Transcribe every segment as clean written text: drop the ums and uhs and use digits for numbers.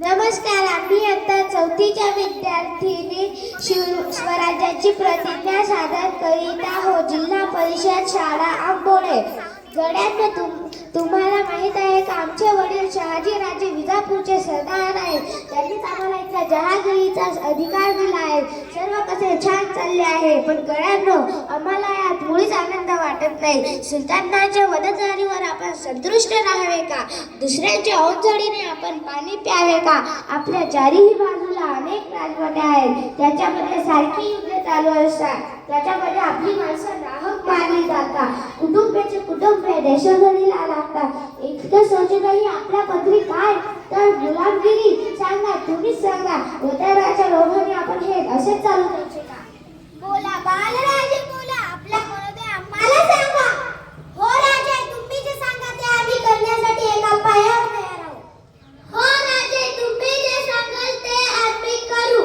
नमस्कार. आम्ही आता चौथीच्या विद्यार्थ्यांनी स्वराज्याची प्रतिज्ञा सादर करीत आहोत. जिल्हा परिषद शाळा आंबोळे. गड्यांनो, तुम्हाला माहित आहे का आमचे वडील शहाजीराजे विजापूरचे सरदार आहेत. त्यांनीच आम्हाला इथल्या जहागिरीचा अधिकार दिला आहे. सर्व कसे छान चालले आहे, पण गड्यांनो आम्हाला यात मुळीच आनंद वाटत नाही. सुलतानाच्या वधजारीवर आपण संतुष्ट राहावे का? दुसऱ्यांच्या अवजडीने आपण पाणी प्यावे का? आपल्या चारही बाजूला अनेक राजवाडे आहेत. त्याच्यामध्ये सारखी युद्ध चालू असतात. त्याच्यामध्ये आपली माणसं नाहक मारली जातात. कुटुंबाचे कुटुंब देशोधडीला लागतात. इतकं सोचूनही आपल्या पदरी काय तर गुलामगिरी. सांगा, तुम्हीच सांगा, वतनाच्या लोभाने आपण हे असेच चालू द्यायचे का? बोला बालराजे, बोला. आपल्या मनोदय आम्हाला सांगा. हो राजे, तुम्ही जे सांगा ते आम्ही करण्यासाठी एका पायावर तयार आहोत. हो राजे, तुम्ही जे सांगाल ते आम्ही करू.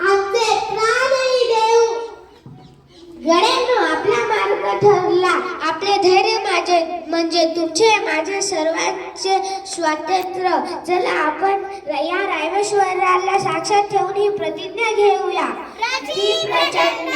आमचे प्राणही देऊ. गड्यांनो, आपला मार्ग ठरला. आपले धैर्य म्हणजे तुमचे माझे सर्वांचे स्वातंत्र्य. चला आपण या रामेश्वराला साक्षात ठेवून ही प्रतिज्ञा घेऊया. प्रचंड